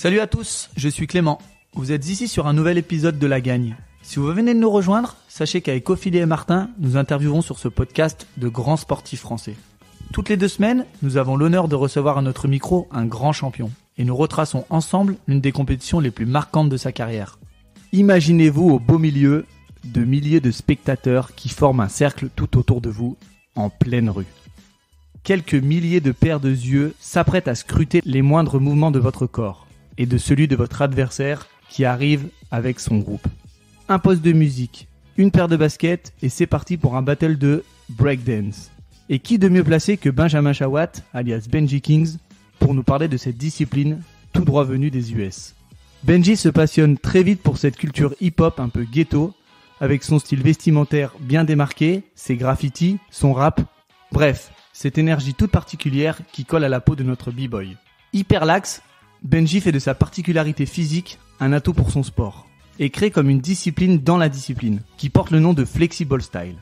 Salut à tous, je suis Clément. Vous êtes ici sur un nouvel épisode de La Gagne. Si vous venez de nous rejoindre, sachez qu'avec Ophélie et Martin, nous interviewons sur ce podcast de grands sportifs français. Toutes les 2 semaines, nous avons l'honneur de recevoir à notre micro un grand champion. Et nous retraçons ensemble l'une des compétitions les plus marquantes de sa carrière. Imaginez-vous au beau milieu de milliers de spectateurs qui forment un cercle tout autour de vous, en pleine rue. Quelques milliers de paires de yeux s'apprêtent à scruter les moindres mouvements de votre corps et de celui de votre adversaire qui arrive avec son groupe. Un poste de musique, une paire de baskets et c'est parti pour un battle de breakdance. Et qui de mieux placé que Benjamin Chawat, alias Benji Kings, pour nous parler de cette discipline tout droit venue des US. Benji se passionne très vite pour cette culture hip-hop un peu ghetto, avec son style vestimentaire bien démarqué, ses graffitis, son rap, bref, cette énergie toute particulière qui colle à la peau de notre b-boy. Hyper lax, Benji fait de sa particularité physique un atout pour son sport, et crée comme une discipline dans la discipline, qui porte le nom de Flexible Style.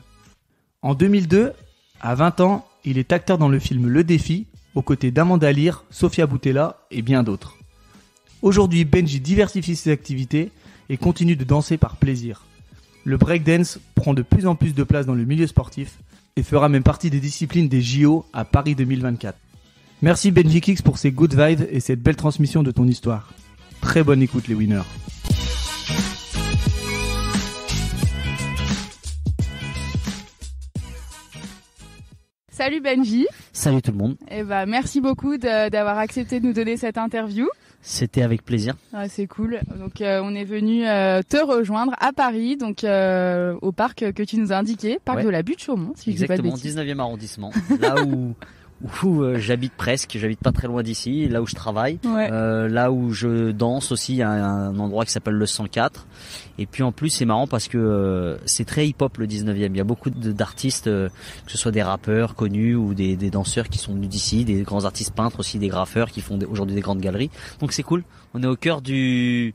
En 2002, à 20 ans, il est acteur dans le film Le Défi, aux côtés d'Amanda Lear, Sofia Boutella et bien d'autres. Aujourd'hui, Benji diversifie ses activités et continue de danser par plaisir. Le breakdance prend de plus en plus de place dans le milieu sportif et fera même partie des disciplines des JO à Paris 2024. Merci Benji Kings pour ces good vibes et cette belle transmission de ton histoire. Très bonne écoute les winners. Salut Benji. Salut tout le monde. Merci beaucoup d'avoir accepté de nous donner cette interview. C'était avec plaisir. Ouais, c'est cool. Donc on est venu te rejoindre à Paris, donc au parc que tu nous as indiqué, parc de la Butte-Chaumont, si je dis pas de bêtises. Exactement, 19e arrondissement, là où j'habite presque, j'habite pas très loin d'ici, là où je travaille, là où je danse aussi, il y a un endroit qui s'appelle le 104. Et puis en plus c'est marrant parce que c'est très hip-hop le 19e, il y a beaucoup d'artistes, que ce soit des rappeurs connus ou des danseurs qui sont venus d'ici, des grands artistes peintres aussi, des graffeurs qui font aujourd'hui des grandes galeries. Donc c'est cool, on est au cœur du...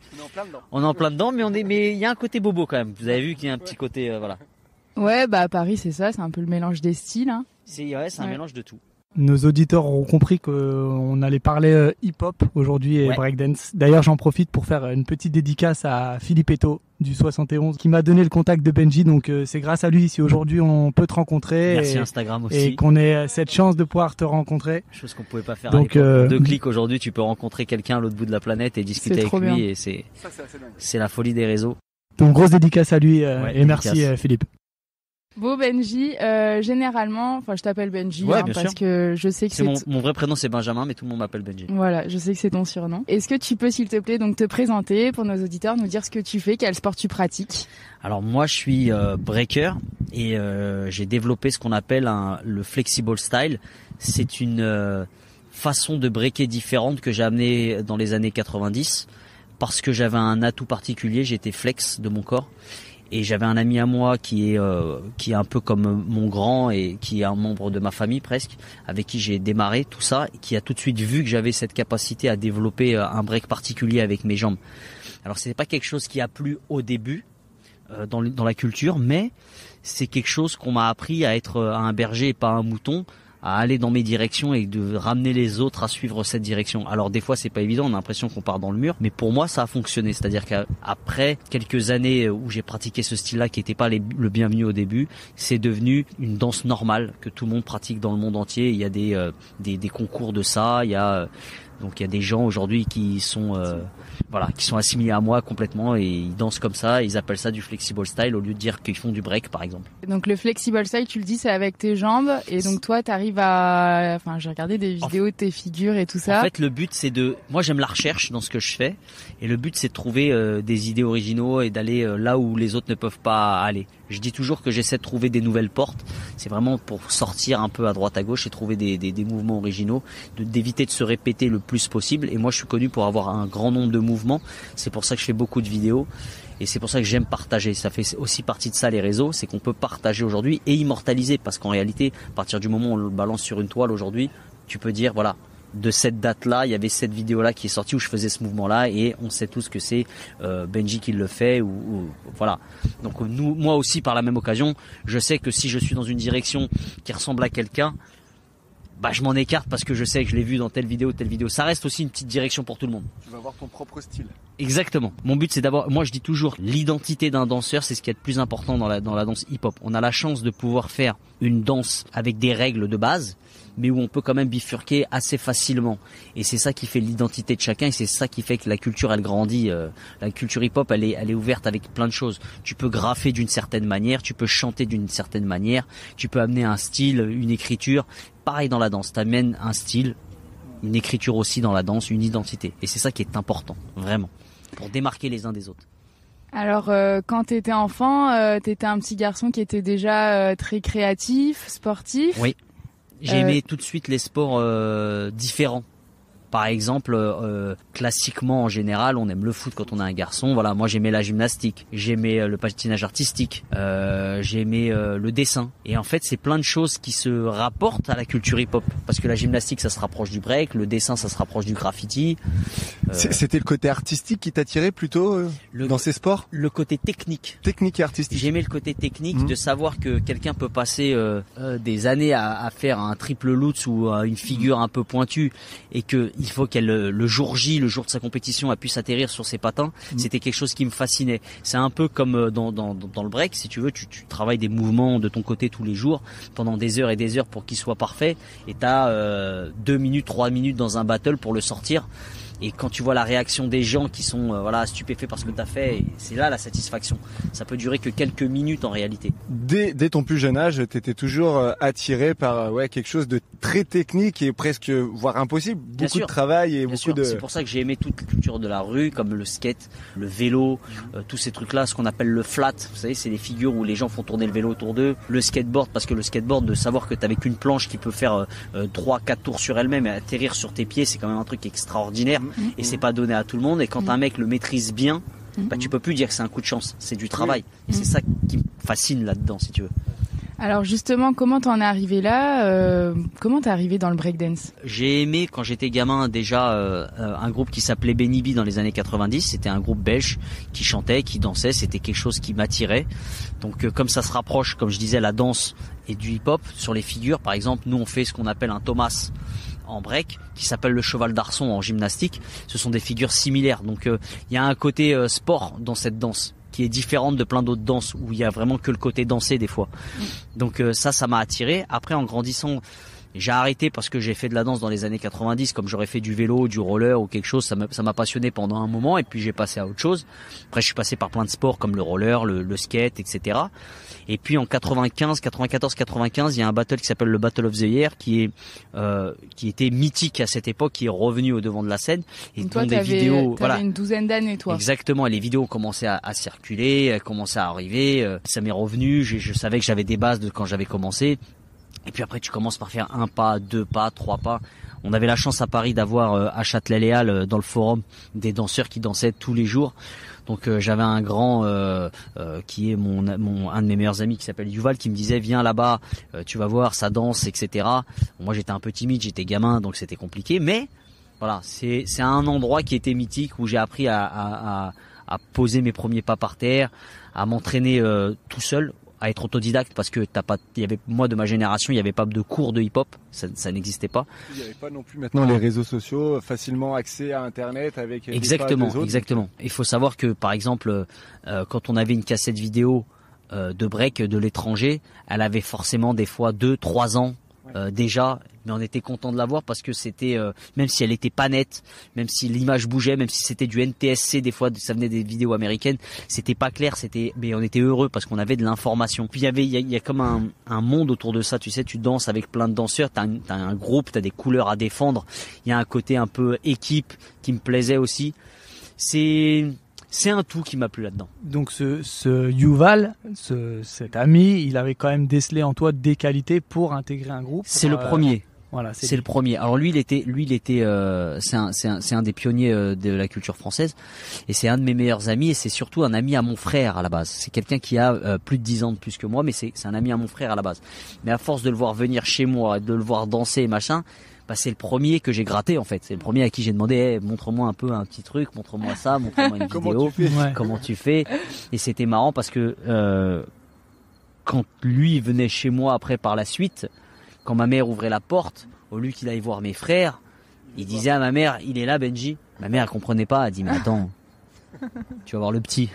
On est en plein dedans, mais il y a un côté bobo quand même, vous avez vu qu'il y a un petit côté, voilà. Ouais, à Paris c'est ça, c'est un peu le mélange des styles. Hein. C'est un mélange de tout. Nos auditeurs auront compris qu'on allait parler hip-hop aujourd'hui et breakdance. D'ailleurs, j'en profite pour faire une petite dédicace à Philippe Eto du 71 qui m'a donné le contact de Benji. Donc, c'est grâce à lui si aujourd'hui on peut te rencontrer. Merci Instagram aussi. Et qu'on ait cette chance de pouvoir te rencontrer. Chose qu'on pouvait pas faire donc, à l'époque. 2 clics aujourd'hui, tu peux rencontrer quelqu'un à l'autre bout de la planète et discuter avec lui. Et c'est la folie des réseaux. Donc, grosse dédicace à lui et merci Philippe. Bon Benji, généralement, je t'appelle Benji parce que je sais que c'est mon vrai prénom c'est Benjamin, mais tout le monde m'appelle Benji. Voilà, je sais que c'est ton surnom. Est-ce que tu peux s'il te plaît donc te présenter pour nos auditeurs, nous dire ce que tu fais, quel sport tu pratiques? Alors moi je suis breaker et j'ai développé ce qu'on appelle le flexible style. C'est une façon de breaker différente que j'ai amené dans les années 90 parce que j'avais un atout particulier, j'étais flex de mon corps. Et j'avais un ami à moi qui est un peu comme mon grand et qui est un membre de ma famille presque, avec qui j'ai démarré tout ça, et qui a tout de suite vu que j'avais cette capacité à développer un break particulier avec mes jambes. Alors c'était pas quelque chose qui a plu au début dans la culture, mais c'est quelque chose qu'on m'a appris à être un berger et pas un mouton, à aller dans mes directions et de ramener les autres à suivre cette direction. Alors des fois c'est pas évident, on a l'impression qu'on part dans le mur, mais pour moi ça a fonctionné. C'est-à-dire qu'après quelques années où j'ai pratiqué ce style-là qui n'était pas le bienvenu au début, c'est devenu une danse normale que tout le monde pratique dans le monde entier. Il y a des concours de ça, il y a des gens aujourd'hui qui sont assimilés à moi complètement et ils dansent comme ça, ils appellent ça du flexible style au lieu de dire qu'ils font du break par exemple. Donc le flexible style, tu le dis, c'est avec tes jambes et donc toi t'arrives à... j'ai regardé des vidéos de tes figures et tout ça. En fait le but c'est moi j'aime la recherche dans ce que je fais et le but c'est de trouver des idées originaux et d'aller là où les autres ne peuvent pas aller. Je dis toujours que j'essaie de trouver des nouvelles portes, c'est vraiment pour sortir un peu à droite à gauche et trouver des mouvements originaux, d'éviter de se répéter le plus possible. Et moi je suis connu pour avoir un grand nombre de mouvements, c'est pour ça que je fais beaucoup de vidéos et c'est pour ça que j'aime partager. Ça fait aussi partie de ça les réseaux, c'est qu'on peut partager aujourd'hui et immortaliser, parce qu'en réalité à partir du moment où on le balance sur une toile aujourd'hui, tu peux dire voilà, de cette date-là, il y avait cette vidéo-là qui est sortie où je faisais ce mouvement-là et on sait tous que c'est Benji qui le fait ou voilà. Donc moi aussi par la même occasion, je sais que si je suis dans une direction qui ressemble à quelqu'un, je m'en écarte parce que je sais que je l'ai vu dans telle vidéo. Ça reste aussi une petite direction pour tout le monde. Tu vas avoir ton propre style. Exactement. Mon but, c'est d'abord, moi je dis toujours, l'identité d'un danseur, c'est ce qui est le plus important dans la danse hip-hop. On a la chance de pouvoir faire une danse avec des règles de base, mais où on peut quand même bifurquer assez facilement. Et c'est ça qui fait l'identité de chacun, et c'est ça qui fait que la culture, elle grandit. La culture hip-hop, elle est ouverte avec plein de choses. Tu peux graffer d'une certaine manière, tu peux chanter d'une certaine manière, tu peux amener un style, une écriture. Pareil dans la danse, t'amènes un style, une écriture aussi dans la danse, une identité. Et c'est ça qui est important, vraiment, pour démarquer les uns des autres. Alors, quand t'étais enfant, t'étais un petit garçon qui était déjà très créatif, sportif. Oui. J'ai aimé tout de suite les sports différents. Par exemple, classiquement en général, on aime le foot quand on est un garçon. Voilà, moi j'aimais la gymnastique, j'aimais le patinage artistique, j'aimais le dessin. Et en fait, c'est plein de choses qui se rapportent à la culture hip-hop. Parce que la gymnastique, ça se rapproche du break, le dessin, ça se rapproche du graffiti. C'était le côté artistique qui t'attirait plutôt dans ces sports ? Le côté technique. Technique et artistique. J'aimais le côté technique, de savoir que quelqu'un peut passer des années à faire un triple lutz ou une figure un peu pointue, et que il faut qu'elle, le jour J, le jour de sa compétition, elle puisse atterrir sur ses patins. C'était quelque chose qui me fascinait. C'est un peu comme dans le break, si tu veux, tu travailles des mouvements de ton côté tous les jours pendant des heures et des heures pour qu'ils soient parfaits, et t'as 2 minutes, 3 minutes dans un battle pour le sortir. Et quand tu vois la réaction des gens qui sont stupéfaits par ce que tu as fait, c'est là la satisfaction. Ça peut durer que quelques minutes en réalité. Dès ton plus jeune âge, tu étais toujours attiré par quelque chose de très technique et presque voire impossible. Beaucoup de travail et beaucoup de... C'est pour ça que j'ai aimé toute la culture de la rue, comme le skate, le vélo, tous ces trucs-là, ce qu'on appelle le flat. Vous savez, c'est les figures où les gens font tourner le vélo autour d'eux. Le skateboard, parce que le skateboard, de savoir que tu n'avais qu'une planche qui peut faire 3-4 tours sur elle-même et atterrir sur tes pieds, c'est quand même un truc extraordinaire. Et c'est pas donné à tout le monde, et quand un mec le maîtrise bien, tu peux plus dire que c'est un coup de chance, c'est du travail. Et c'est ça qui me fascine là-dedans, si tu veux. Alors justement, comment t'en es arrivé là Comment t'es arrivé dans le breakdance ? J'ai aimé quand j'étais gamin déjà un groupe qui s'appelait Benny B dans les années 90. C'était un groupe belge qui chantait, qui dansait. C'était quelque chose qui m'attirait. Donc comme ça se rapproche, comme je disais, la danse et du hip-hop sur les figures. Par exemple, nous on fait ce qu'on appelle un Thomas en break, qui s'appelle le cheval d'arçon en gymnastique. Ce sont des figures similaires. Donc il y a un côté sport dans cette danse qui est différente de plein d'autres danses où il y a vraiment que le côté danser des fois. Donc ça m'a attiré. Après, en grandissant, j'ai arrêté parce que j'ai fait de la danse dans les années 90, comme j'aurais fait du vélo, du roller ou quelque chose. Ça m'a passionné pendant un moment, et puis j'ai passé à autre chose. Après, je suis passé par plein de sports comme le roller, le skate, etc. Et puis en 94-95, il y a un battle qui s'appelle le Battle of the Year, qui était mythique à cette époque, qui est revenu au devant de la scène. Et donc toi, t'avais une douzaine d'années, toi. Exactement. Et les vidéos ont commencé à circuler, elles commençaient à arriver. Ça m'est revenu. Je savais que j'avais des bases de quand j'avais commencé. Et puis après, tu commences par faire 1 pas, 2 pas, 3 pas. On avait la chance à Paris d'avoir à Châtelet-Léal, dans le forum, des danseurs qui dansaient tous les jours. Donc j'avais un grand qui est un de mes meilleurs amis qui s'appelle Yuval, qui me disait viens là-bas, tu vas voir, ça danse, etc. Bon, moi j'étais un peu timide, j'étais gamin, donc c'était compliqué. Mais voilà, c'est un endroit qui était mythique où j'ai appris à poser mes premiers pas par terre, à m'entraîner tout seul, à être autodidacte, parce que moi de ma génération, il n'y avait pas de cours de hip-hop, ça n'existait pas. Il n'y avait pas non plus maintenant les réseaux sociaux, facilement accès à Internet avec exactement. Il faut savoir que par exemple, quand on avait une cassette vidéo de break de l'étranger, elle avait forcément des fois 2-3 ans déjà, mais on était content de l'avoir parce que c'était, même si elle était pas nette, même si l'image bougeait, même si c'était du NTSC, des fois ça venait des vidéos américaines, c'était pas clair, mais on était heureux parce qu'on avait de l'information. Puis il y a comme un monde autour de ça, tu sais, tu danses avec plein de danseurs, t'as un groupe, t'as des couleurs à défendre, il y a un côté un peu équipe qui me plaisait aussi. C'est un tout qui m'a plu là-dedans. Donc ce Yuval, cet ami, il avait quand même décelé en toi des qualités pour intégrer un groupe. C'est le premier. Voilà, c'est le premier. Alors lui, il était, c'est un des pionniers de la culture française, et c'est un de mes meilleurs amis, et c'est surtout un ami à mon frère à la base. C'est quelqu'un qui a plus de 10 ans de plus que moi, mais c'est un ami à mon frère à la base. Mais à force de le voir venir chez moi, de le voir danser et machin, c'est le premier que j'ai gratté en fait. C'est le premier à qui j'ai demandé montre-moi un peu un petit truc, montre-moi ça, montre-moi une vidéo, comment tu fais. Et c'était marrant parce que quand lui venait chez moi après par la suite, quand ma mère ouvrait la porte, au lieu qu'il aille voir mes frères, il disait à ma mère, il est là Benji. Ma mère elle comprenait pas, elle dit mais attends, tu vas voir le petit.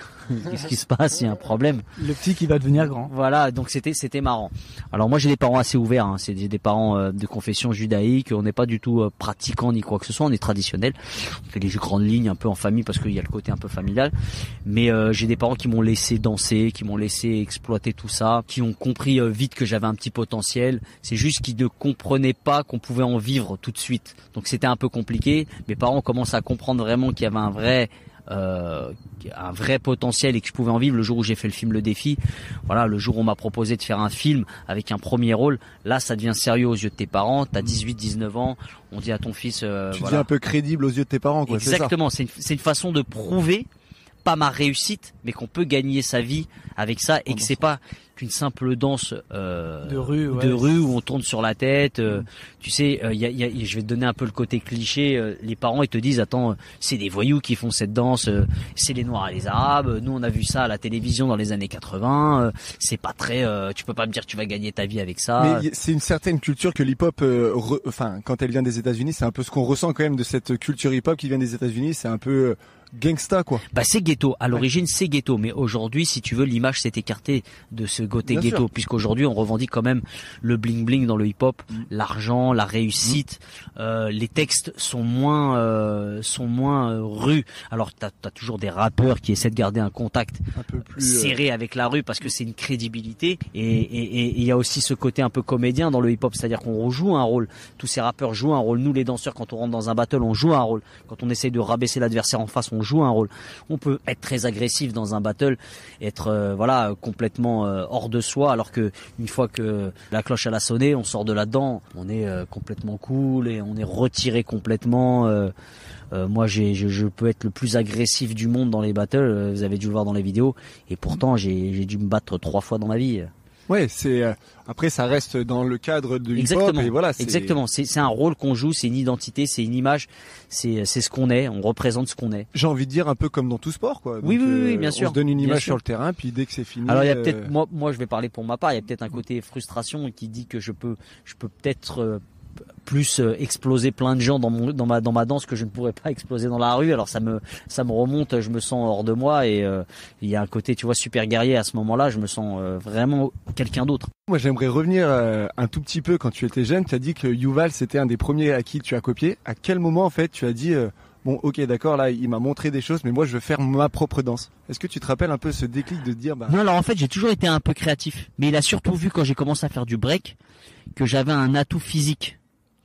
Qu'est-ce qui se passe? Il y a un problème. Le petit qui va devenir grand. Voilà, donc c'était marrant. Alors moi j'ai des parents assez ouverts, hein. C'est des parents de confession judaïque. On n'est pas du tout pratiquants ni quoi que ce soit. On est traditionnel. On fait les grandes lignes un peu en famille parce qu'il y a le côté un peu familial. Mais j'ai des parents qui m'ont laissé danser, qui m'ont laissé exploiter tout ça, qui ont compris vite que j'avais un petit potentiel. C'est juste qu'ils ne comprenaient pas qu'on pouvait en vivre tout de suite. Donc c'était un peu compliqué. Mes parents commencent à comprendre vraiment qu'il y avait un vrai potentiel et que je pouvais en vivre le jour où j'ai fait le film Le Défi. Voilà, le jour où on m'a proposé de faire un film avec un premier rôle, là ça devient sérieux aux yeux de tes parents, t'as 18-19 ans, on dit à ton fils tu deviens un peu crédible aux yeux de tes parents quoi. Exactement, c'est une façon de prouver pas ma réussite mais qu'on peut gagner sa vie avec ça et que c'est pas qu'une simple danse de rue où on tourne sur la tête. Tu sais, je vais te donner un peu le côté cliché. Les parents ils te disent attends, c'est des voyous qui font cette danse, c'est les Noirs et les Arabes. Nous on a vu ça à la télévision dans les années 80. C'est pas très. Tu peux pas me dire que tu vas gagner ta vie avec ça. Mais c'est une certaine culture que l'hip-hop, quand elle vient des États-Unis, c'est un peu ce qu'on ressent quand même de cette culture hip-hop qui vient des États-Unis. C'est un peu gangsta quoi. Bah c'est ghetto. À l'origine c'est ghetto, mais aujourd'hui si tu veux l'image s'est écartée de ce côté Bien ghetto sûr. puisqu'aujourd'hui on revendique quand même le bling bling dans le hip-hop, l'argent, la réussite. Les textes sont moins rues. Alors t'as toujours des rappeurs qui essaient de garder un contact Un peu plus serré avec la rue parce que c'est une crédibilité et il y a aussi ce côté un peu comédien dans le hip-hop, c'est-à-dire qu'on joue un rôle. Tous ces rappeurs jouent un rôle. Nous les danseurs quand on rentre dans un battle on joue un rôle. Quand on essaye de rabaisser l'adversaire en face on joue un rôle. On peut être très agressif dans un battle, être complètement hors de soi, alors que une fois que la cloche elle a sonné, on sort de là-dedans, on est complètement cool et on est retiré complètement. Moi, je peux être le plus agressif du monde dans les battles. Vous avez dû le voir dans les vidéos, et pourtant j'ai dû me battre 3 fois dans ma vie. Ouais, c'est après ça reste dans le cadre de hip-hop. Exactement. Et voilà, Exactement. C'est un rôle qu'on joue, c'est une identité, c'est une image, c'est ce qu'on est. On représente ce qu'on est. J'ai envie de dire un peu comme dans tout sport, quoi. Oui, Donc, oui, bien sûr. On se donne une Bien image sûr. sur le terrain, puis dès que c'est fini. Alors il y a peut-être moi je vais parler pour ma part. Il y a peut-être un côté frustration qui dit que je peux peut-être plus exploser plein de gens dans ma danse que je ne pourrais pas exploser dans la rue. Alors ça me remonte, je me sens hors de moi et il y a un côté tu vois super guerrier à ce moment-là. Je me sens vraiment quelqu'un d'autre. Moi, j'aimerais revenir un tout petit peu quand tu étais jeune. Tu as dit que Yuval c'était un des premiers à qui tu as copié. À quel moment en fait tu as dit bon, ok, d'accord, là il m'a montré des choses, mais moi je veux faire ma propre danse. Est-ce que tu te rappelles un peu ce déclic de dire Non, alors en fait j'ai toujours été un peu créatif, mais il a surtout vu quand j'ai commencé à faire du break que j'avais un atout physique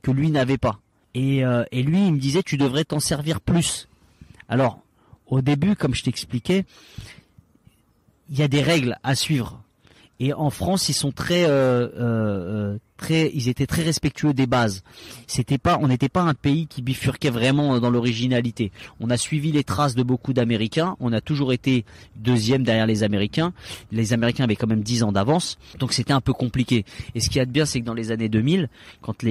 que lui n'avait pas. Et lui, il me disait, tu devrais t'en servir plus. Alors, au début, comme je t'expliquais, il y a des règles à suivre. Et en France, ils sont ils étaient très respectueux des bases. On n'était pas un pays qui bifurquait vraiment dans l'originalité. On a suivi les traces de beaucoup d'Américains. On a toujours été deuxième derrière les Américains. Les Américains avaient quand même 10 ans d'avance. Donc c'était un peu compliqué. Et ce qu'il y a de bien, c'est que dans les années 2000, quand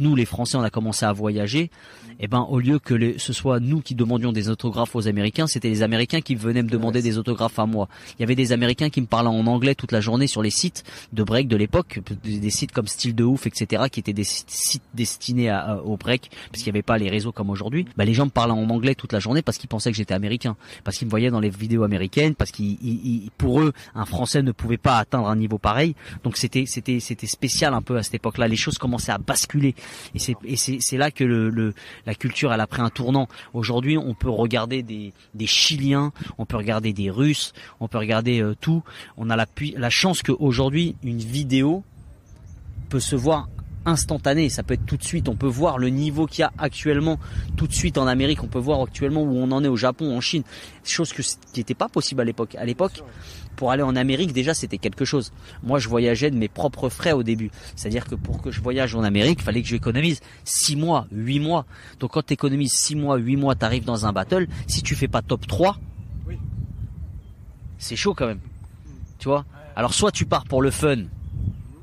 nous, les Français, on a commencé à voyager, eh ben, au lieu que ce soit nous qui demandions des autographes aux Américains, c'était les Américains qui venaient me demander des autographes à moi. Il y avait des Américains qui me parlaient en anglais toute la journée sur les sites de break de l'époque, des sites comme Style de Ouf, etc., qui étaient des sites destinés au break, parce qu'il n'y avait pas les réseaux comme aujourd'hui. Bah, les gens me parlaient en anglais toute la journée parce qu'ils pensaient que j'étais américain, parce qu'ils me voyaient dans les vidéos américaines, parce pour eux, un Français ne pouvait pas atteindre un niveau pareil. Donc c'était spécial un peu à cette époque-là. Les choses commençaient à basculer, et c'est là que la culture elle a pris un tournant. Aujourd'hui, on peut regarder des Chiliens, on peut regarder des Russes, on peut regarder tout. On a la chance qu'aujourd'hui, une vidéo peut se voir instantané, ça peut être tout de suite, on peut voir le niveau qu'il y a actuellement tout de suite en Amérique, on peut voir actuellement où on en est au Japon, en Chine, chose qui n'était pas possible à l'époque. À l'époque, pour aller en Amérique, déjà c'était quelque chose. Moi je voyageais de mes propres frais au début, c'est-à-dire que pour que je voyage en Amérique, il fallait que j'économise 6 mois, 8 mois. Donc quand tu économises 6 mois, 8 mois, tu arrives dans un battle, si tu fais pas top 3, c'est chaud quand même. Tu vois ? Alors soit tu pars pour le fun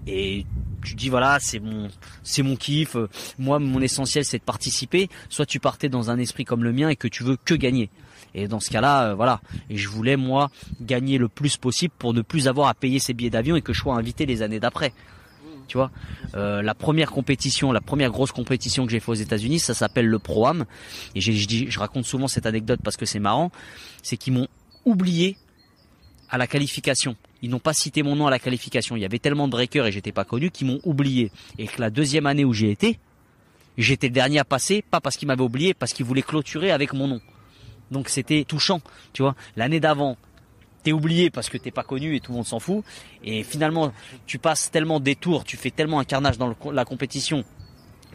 et tu dis voilà c'est mon kiff, moi mon essentiel c'est de participer, soit tu partais dans un esprit comme le mien et que tu veux que gagner. Et dans ce cas-là, voilà. Et je voulais moi gagner le plus possible pour ne plus avoir à payer ces billets d'avion et que je sois invité les années d'après. Tu vois, la première grosse compétition que j'ai fait aux États-Unis, ça s'appelle le Pro-Am. Et je raconte souvent cette anecdote parce que c'est marrant. C'est qu'ils m'ont oublié à la qualification. Ils n'ont pas cité mon nom à la qualification. Il y avait tellement de breakers et j'étais pas connu qu'ils m'ont oublié. Et que la deuxième année où j'y étais, j'étais le dernier à passer, pas parce qu'ils m'avaient oublié, parce qu'ils voulaient clôturer avec mon nom. Donc c'était touchant, tu vois. L'année d'avant, t'es oublié parce que t'es pas connu et tout le monde s'en fout. Et finalement, tu passes tellement des tours, tu fais tellement un carnage dans la compétition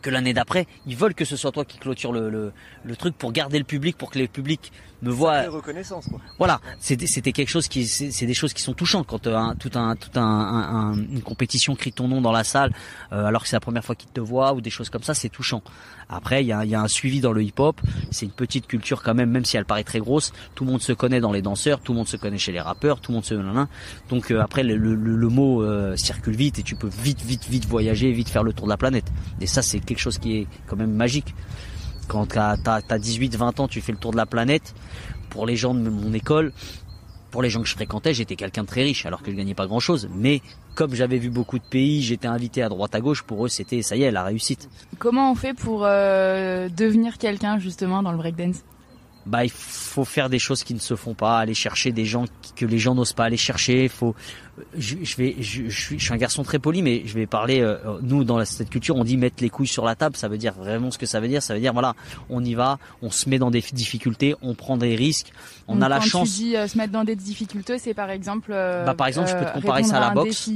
que l'année d'après, ils veulent que ce soit toi qui clôture le truc pour garder le public, pour que le public me voit. C'est reconnaissance, quoi. Voilà, c'était quelque chose c'est des choses qui sont touchantes quand une compétition crie ton nom dans la salle alors que c'est la première fois qu'ils te voient ou des choses comme ça, c'est touchant. Après, il y a un suivi dans le hip-hop, c'est une petite culture quand même si elle paraît très grosse, tout le monde se connaît dans les danseurs, tout le monde se connaît chez les rappeurs, tout le monde se donc après le mot circule vite et tu peux vite voyager, vite faire le tour de la planète. Et ça, c'est quelque chose qui est quand même magique. Quand t'as 18-20 ans, tu fais le tour de la planète. Pour les gens de mon école, pour les gens que je fréquentais, j'étais quelqu'un de très riche alors que je gagnais pas grand chose. Mais comme j'avais vu beaucoup de pays, j'étais invité à droite à gauche, pour eux c'était, ça y est, la réussite. Comment on fait pour devenir quelqu'un justement dans le breakdance ? Il faut faire des choses qui ne se font pas, aller chercher des gens que les gens n'osent pas aller chercher. Je suis un garçon très poli, mais je vais parler. Nous, dans cette culture, on dit mettre les couilles sur la table. Ça veut dire vraiment ce que ça veut dire. Ça veut dire voilà, on y va, on se met dans des difficultés, on prend des risques. On a la chance. Quand tu dis se mettre dans des difficultés, c'est par exemple. Par exemple, je peux te comparer ça à la boxe.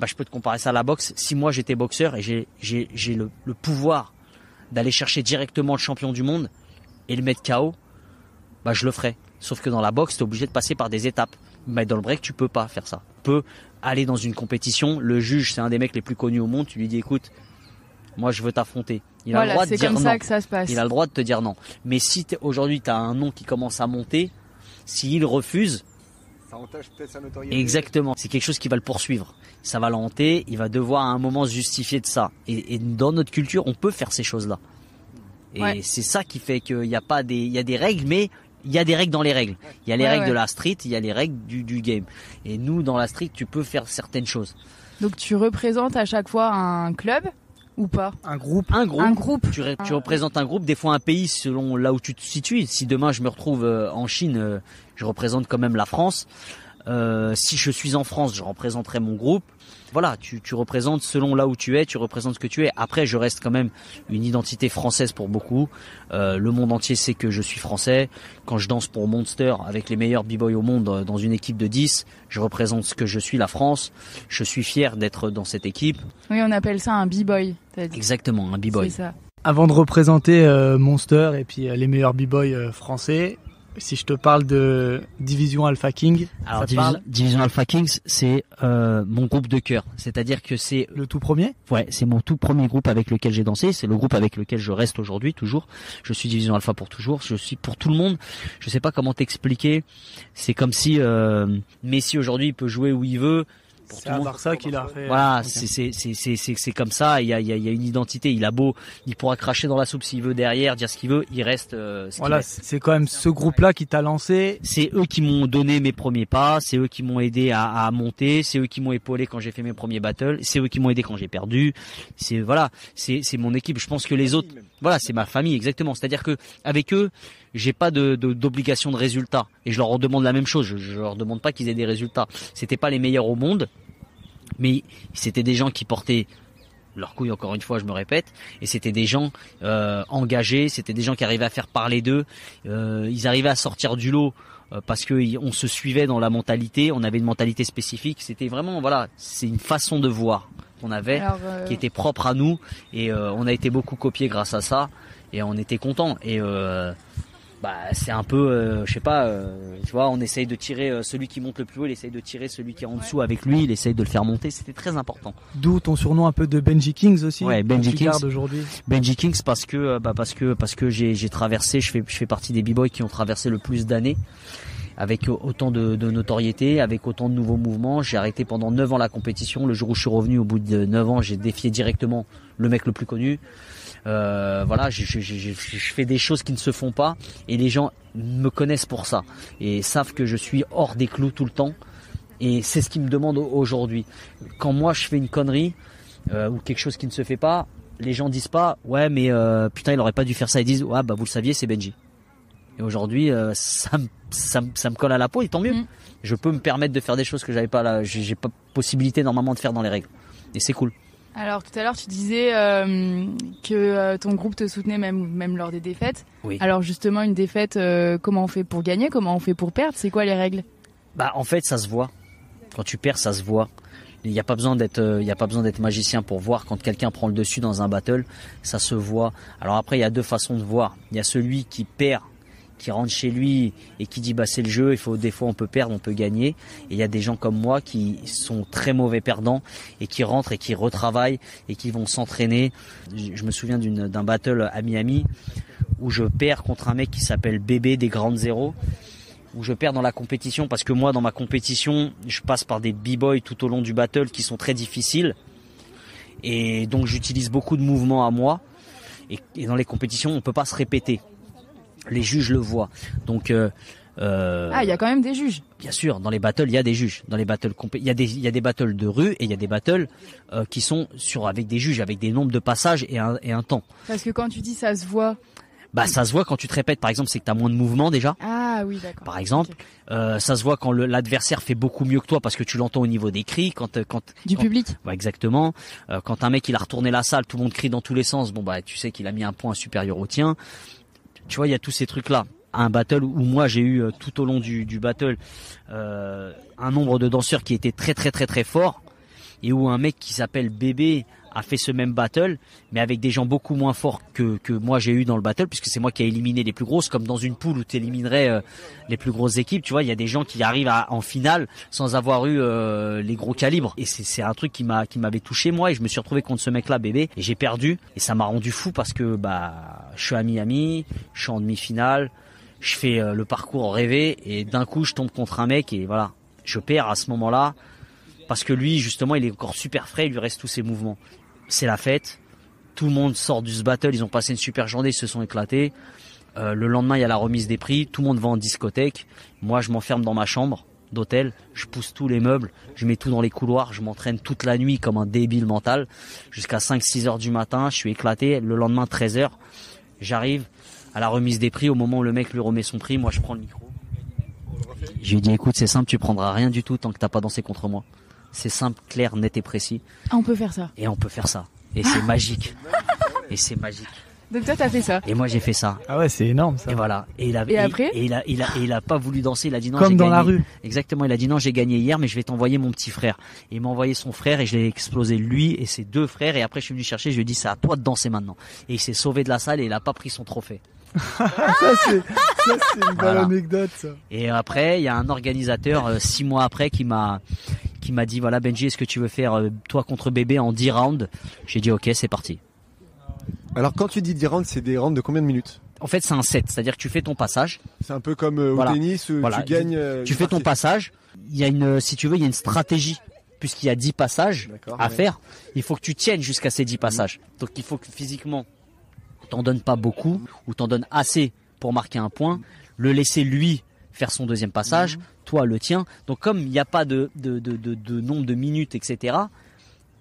Je peux te comparer ça à la boxe. Si moi j'étais boxeur et j'ai le pouvoir d'aller chercher directement le champion du monde et le mettre KO. Je le ferai. Sauf que dans la boxe, t'es obligé de passer par des étapes. Mais dans le break, tu peux pas faire ça. Tu peux aller dans une compétition. Le juge, c'est un des mecs les plus connus au monde. Tu lui dis, écoute, moi, je veux t'affronter. Il a le droit de dire non. C'est comme ça que ça se passe. Il a le droit de te dire non. Mais si aujourd'hui, t'as un nom qui commence à monter, s'il refuse, ça entache peut-être sa notoriété. Exactement. C'est quelque chose qui va le poursuivre. Ça va le hanter. Il va devoir à un moment se justifier de ça. Et dans notre culture, on peut faire ces choses-là. Et c'est ça qui fait qu'il y a des règles, mais il y a des règles dans les règles. Il y a les règles de la street, il y a les règles du game. Et nous, dans la street, tu peux faire certaines choses. Donc tu représentes à chaque fois un club ou pas ? Un groupe. Tu représentes un groupe, des fois un pays selon là où tu te situes. Si demain je me retrouve en Chine, je représente quand même la France. Si je suis en France, je représenterai mon groupe. Voilà, tu représentes selon là où tu es, tu représentes ce que tu es. Après, je reste quand même une identité française pour beaucoup. Le monde entier sait que je suis français. Quand je danse pour Monster avec les meilleurs b-boys au monde dans une équipe de 10, je représente ce que je suis, la France. Je suis fier d'être dans cette équipe. Oui, on appelle ça un b-boy. Exactement, un b-boy. C'est ça. Avant de représenter Monster et puis les meilleurs b-boys français, si je te parle de Division Alpha King, alors Division Alpha Kings, c'est mon groupe de cœur. C'est-à-dire que c'est le tout premier. Ouais, c'est mon tout premier groupe avec lequel j'ai dansé. C'est le groupe avec lequel je reste aujourd'hui, toujours. Je suis Division Alpha pour toujours. Je suis pour tout le monde. Je sais pas comment t'expliquer. C'est comme si Messi aujourd'hui il peut jouer où il veut. C'est à Barça qu'il a fait. Voilà, c'est comme ça. Il y a une identité. Il pourra cracher dans la soupe s'il veut derrière, dire ce qu'il veut. Il reste. Voilà, c'est quand même ce groupe-là qui t'a lancé. C'est eux qui m'ont donné mes premiers pas. C'est eux qui m'ont aidé à monter. C'est eux qui m'ont épaulé quand j'ai fait mes premiers battles. C'est eux qui m'ont aidé quand j'ai perdu. C'est mon équipe. Je pense que les autres, voilà, c'est ma famille exactement. C'est-à-dire que avec eux, j'ai pas d'obligation de résultat. Et je leur demande la même chose. Je leur demande pas qu'ils aient des résultats. C'était pas les meilleurs au monde. Mais c'était des gens qui portaient leurs couilles, encore une fois, je me répète, et c'était des gens engagés, c'était des gens qui arrivaient à faire parler d'eux, ils arrivaient à sortir du lot parce que on se suivait dans la mentalité, on avait une mentalité spécifique, c'était vraiment, voilà, c'est une façon de voir qu'on avait qui était propre à nous, et on a été beaucoup copiés grâce à ça, et on était contents, et c'est un peu, je sais pas, tu vois, on essaye de tirer celui qui monte le plus haut, il essaye de tirer celui qui est en dessous avec lui, il essaye de le faire monter, c'était très important. D'où ton surnom un peu de Benji Kings aussi. Ouais, Benji Kings aujourd'hui. Benji Kings parce que j'ai traversé, je fais partie des b-boys qui ont traversé le plus d'années avec autant de notoriété, avec autant de nouveaux mouvements. J'ai arrêté pendant 9 ans la compétition. Le jour où je suis revenu au bout de 9 ans, j'ai défié directement le mec le plus connu. Voilà, je fais des choses qui ne se font pas et les gens me connaissent pour ça et savent que je suis hors des clous tout le temps, et c'est ce qu'ils me demandent aujourd'hui. Quand moi je fais une connerie, ou quelque chose qui ne se fait pas, les gens disent pas ouais mais putain il aurait pas dû faire ça, ils disent ouais bah vous le saviez, c'est Benji. Et aujourd'hui ça me colle à la peau et tant mieux. Je peux me permettre de faire des choses que j'avais pas là, j'ai pas possibilité normalement de faire dans les règles et c'est cool. Alors tout à l'heure tu disais que ton groupe te soutenait même lors des défaites. Oui. Alors justement une défaite, comment on fait pour gagner, comment on fait pour perdre, c'est quoi les règles? Bah en fait ça se voit. Quand tu perds ça se voit. Il n'y a pas besoin d'être magicien pour voir quand quelqu'un prend le dessus dans un battle, ça se voit. Alors après il y a deux façons de voir. Il y a celui qui perd, qui rentre chez lui et qui dit bah c'est le jeu, des fois on peut perdre, on peut gagner. Et il y a des gens comme moi qui sont très mauvais perdants et qui rentrent et qui retravaillent et qui vont s'entraîner. Je me souviens d'un battle à Miami où je perds contre un mec qui s'appelle Bébé des Grandes Zéros, où je perds dans la compétition parce que moi dans ma compétition je passe par des b-boys tout au long du battle qui sont très difficiles et donc j'utilise beaucoup de mouvements à moi et dans les compétitions on peut pas se répéter. Les juges le voient. Donc il y a quand même des juges. Bien sûr, dans les battles, il y a des juges. Dans les battles il y a des battles de rue et il y a des battles qui sont avec des juges, avec des nombres de passages et un temps. Parce que quand tu dis ça se voit, bah ça se voit quand tu te répètes. Par exemple, c'est que tu as moins de mouvement déjà. Ah oui, d'accord. Par exemple, ça se voit quand l'adversaire fait beaucoup mieux que toi parce que tu l'entends au niveau des cris, quand public. Ouais, exactement. Quand un mec il a retourné la salle, tout le monde crie dans tous les sens. Bon bah tu sais qu'il a mis un point supérieur au tien. Tu vois, il y a tous ces trucs-là. Un battle où moi j'ai eu tout au long du battle un nombre de danseurs qui était très très très très fort et où un mec qui s'appelle Bébé a fait ce même battle mais avec des gens beaucoup moins forts que moi j'ai eu dans le battle puisque c'est moi qui ai éliminé les plus grosses, comme dans une poule où tu éliminerais les plus grosses équipes. Tu vois, il y a des gens qui arrivent en finale sans avoir eu les gros calibres et c'est un truc qui m'avait touché moi et je me suis retrouvé contre ce mec là Bébé et j'ai perdu et ça m'a rendu fou parce que bah je suis à Miami, je suis en demi-finale, je fais le parcours rêvé et d'un coup je tombe contre un mec et voilà, je perds à ce moment-là parce que lui justement il est encore super frais, il lui reste tous ses mouvements. C'est la fête, tout le monde sort du battle, ils ont passé une super journée, ils se sont éclatés. Le lendemain il y a la remise des prix, tout le monde va en discothèque, moi je m'enferme dans ma chambre d'hôtel, je pousse tous les meubles, je mets tout dans les couloirs, je m'entraîne toute la nuit comme un débile mental jusqu'à 5-6 heures du matin, je suis éclaté. Le lendemain 13 heures, j'arrive à la remise des prix, au moment où le mec lui remet son prix, moi je prends le micro. Je lui dis écoute, c'est simple, tu prendras rien du tout tant que t'as pas dansé contre moi. C'est simple, clair, net et précis. Ah, on peut faire ça. Et on peut faire ça. Et c'est magique. Et c'est magique. Donc toi t'as fait ça. Et moi j'ai fait ça. Ah ouais, c'est énorme ça. Et voilà. Et après il a pas voulu danser, il a dit non. Comme j'ai dans gagné. La rue. Exactement, il a dit non, j'ai gagné hier mais je vais t'envoyer mon petit frère. Et il m'a envoyé son frère et je l'ai explosé lui et ses deux frères et après je suis venu chercher, je lui ai dit c'est à toi de danser maintenant. Et il s'est sauvé de la salle et il a pas pris son trophée. ça c'est une belle anecdote ça. Et après il y a un organisateur 6 mois après qui m'a dit voilà Benji, est-ce que tu veux faire toi contre Bébé en 10 rounds? J'ai dit OK, c'est parti. Alors quand tu dis 10 rounds, c'est des rounds de combien de minutes? En fait c'est un set, c'est-à-dire que tu fais ton passage. C'est un peu comme au tennis où tu gagnes tu fais ton passage, il y a une stratégie puisqu'il y a 10 passages à faire, il faut que tu tiennes jusqu'à ces 10 passages. Donc il faut que physiquement t'en donnes pas beaucoup ou t'en donnes assez pour marquer un point, le laisser lui faire son deuxième passage, toi le tien. Donc comme il n'y a pas de nombre de minutes, etc.,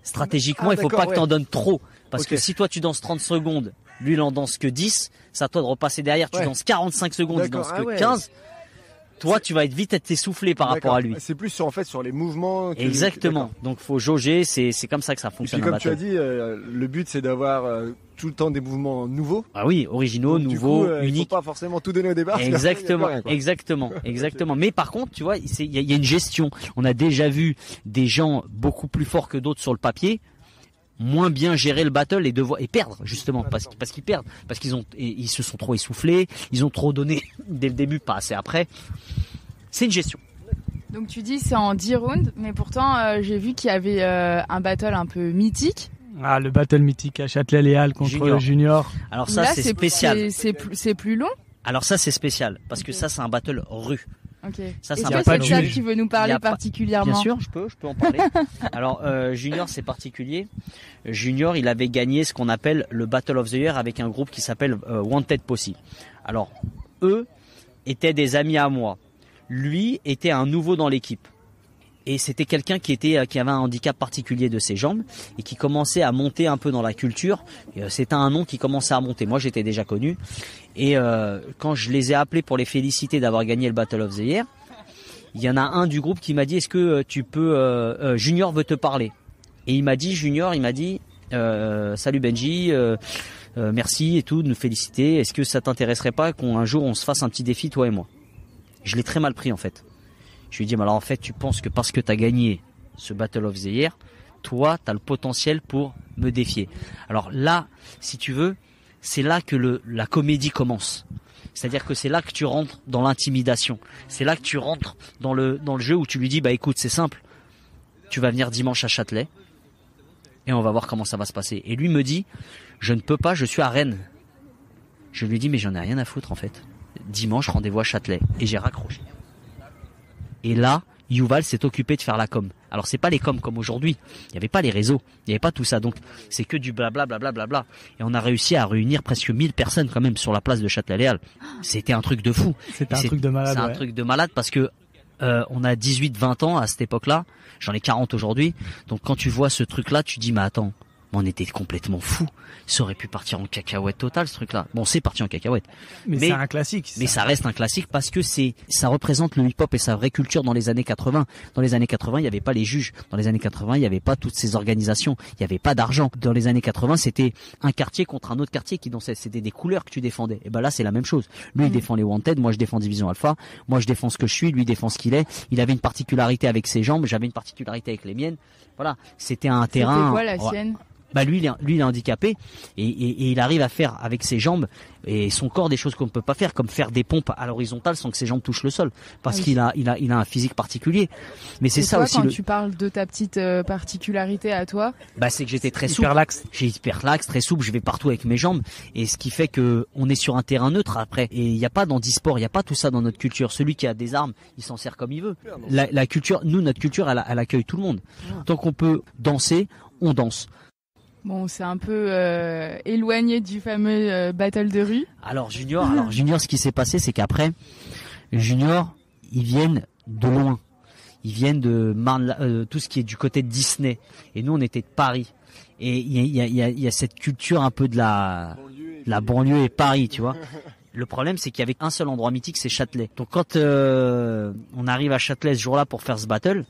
stratégiquement il faut pas que t'en donnes trop. Parce que si toi tu danses 30 secondes, lui il en danse que 10, c'est à toi de repasser derrière, tu danses 45 secondes, il danse que 15. Toi, tu vas vite être essoufflé par rapport à lui. C'est plus sur les mouvements. Exactement. Donc, faut jauger. C'est comme ça que ça fonctionne. Et puis, comme tu as dit, le but c'est d'avoir tout le temps des mouvements nouveaux. Ah oui, originaux, donc, nouveaux, uniques. Il faut pas forcément tout donner au départ. Exactement, exactement. Mais par contre, tu vois, il y a une gestion. On a déjà vu des gens beaucoup plus forts que d'autres sur le papier moins bien gérer le battle et perdre justement parce qu'ils perdent, parce ils se sont trop essoufflés, ils ont trop donné dès le début, pas assez après. C'est une gestion. Donc tu dis c'est en 10 rounds, mais pourtant j'ai vu qu'il y avait un battle un peu mythique. Ah, le battle mythique à Châtelet-Léal contre Junior. Alors ça c'est spécial. C'est plus long. Alors ça c'est spécial parce que ça c'est un battle rue. Ok. Ça, est-ce que c'est ça que tu veux nous parler particulièrement? Bien sûr, je peux en parler. Alors Junior c'est particulier. Junior il avait gagné ce qu'on appelle le Battle of the Year avec un groupe qui s'appelle Wanted Posse. Alors eux étaient des amis à moi. Lui était un nouveau dans l'équipe. Et c'était quelqu'un qui avait un handicap particulier de ses jambes et qui commençait à monter un peu dans la culture. C'était un nom qui commençait à monter. Moi, j'étais déjà connu. Et quand je les ai appelés pour les féliciter d'avoir gagné le Battle of the Year, il y en a un du groupe qui m'a dit, est-ce que tu peux, Junior veut te parler. Et il m'a dit, salut Benji, merci et tout de nous féliciter. Est-ce que ça t'intéresserait pas qu'un jour on se fasse un petit défi, toi et moi? Je l'ai très mal pris en fait. Je lui ai dit, mais alors en fait, tu penses que parce que tu as gagné ce Battle of the Year, toi, tu as le potentiel pour me défier. Alors là, si tu veux, c'est là que la comédie commence. C'est-à-dire que c'est là que tu rentres dans l'intimidation. C'est là que tu rentres dans le jeu où tu lui dis, bah écoute, c'est simple. Tu vas venir dimanche à Châtelet et on va voir comment ça va se passer. Et lui me dit, je ne peux pas, je suis à Rennes. Je lui ai dit, mais j'en ai rien à foutre en fait. Dimanche, rendez-vous à Châtelet. Et j'ai raccroché. Et là, Yuval s'est occupé de faire la com. Alors c'est pas les coms comme aujourd'hui. Il n'y avait pas les réseaux, il n'y avait pas tout ça. Donc c'est que du blabla, blabla, blabla. Et on a réussi à réunir presque 1000 personnes quand même sur la place de Châtelet-Léal. C'était un truc de fou. C'était un truc de malade. C'est un truc de malade parce que on a 18-20 ans à cette époque-là. J'en ai 40 aujourd'hui. Donc quand tu vois ce truc-là, tu dis mais attends, on était complètement fous. Ça aurait pu partir en cacahuète totale ce truc-là. Bon, c'est parti en cacahuète. Mais c'est un classique. Mais ça reste un classique parce que ça représente le hip-hop et sa vraie culture dans les années 80. Dans les années 80, il n'y avait pas les juges. Dans les années 80, il n'y avait pas toutes ces organisations. Il n'y avait pas d'argent. Dans les années 80, c'était un quartier contre un autre quartier qui dansait. C'était des couleurs que tu défendais. Et ben là, c'est la même chose. Lui, il défend les Wanted. Moi, je défends Division Alpha. Moi, je défends ce que je suis. Lui, il défend ce qu'il est. Il avait une particularité avec ses jambes. J'avais une particularité avec les miennes. Voilà. C'était un terrain. C'était quoi la sienne? Bah lui il est handicapé et il arrive à faire avec ses jambes et son corps des choses qu'on ne peut pas faire, comme faire des pompes à l'horizontale sans que ses jambes touchent le sol, parce qu'il a un physique particulier. Mais c'est ça toi, aussi. Quand tu parles de ta petite particularité à toi, bah c'est que j'étais très souple. J'ai hyper lax, très souple. Je vais partout avec mes jambes et ce qui fait que on est sur un terrain neutre après. Et il n'y a pas d'handisport, il n'y a pas tout ça dans notre culture. Celui qui a des armes, il s'en sert comme il veut. La culture, notre culture, elle accueille tout le monde. Tant qu'on peut danser, on danse. Bon, c'est un peu éloigné du fameux battle de rue. Alors Junior, ce qui s'est passé, c'est qu'après, Junior, ils viennent de loin. Ils viennent de tout ce qui est du côté de Disney. Et nous, on était de Paris. Et il y a cette culture un peu de la banlieue et Paris, tu vois. Le problème, c'est qu'il y avait un seul endroit mythique, c'est Châtelet. Donc quand on arrive à Châtelet ce jour-là pour faire ce battle,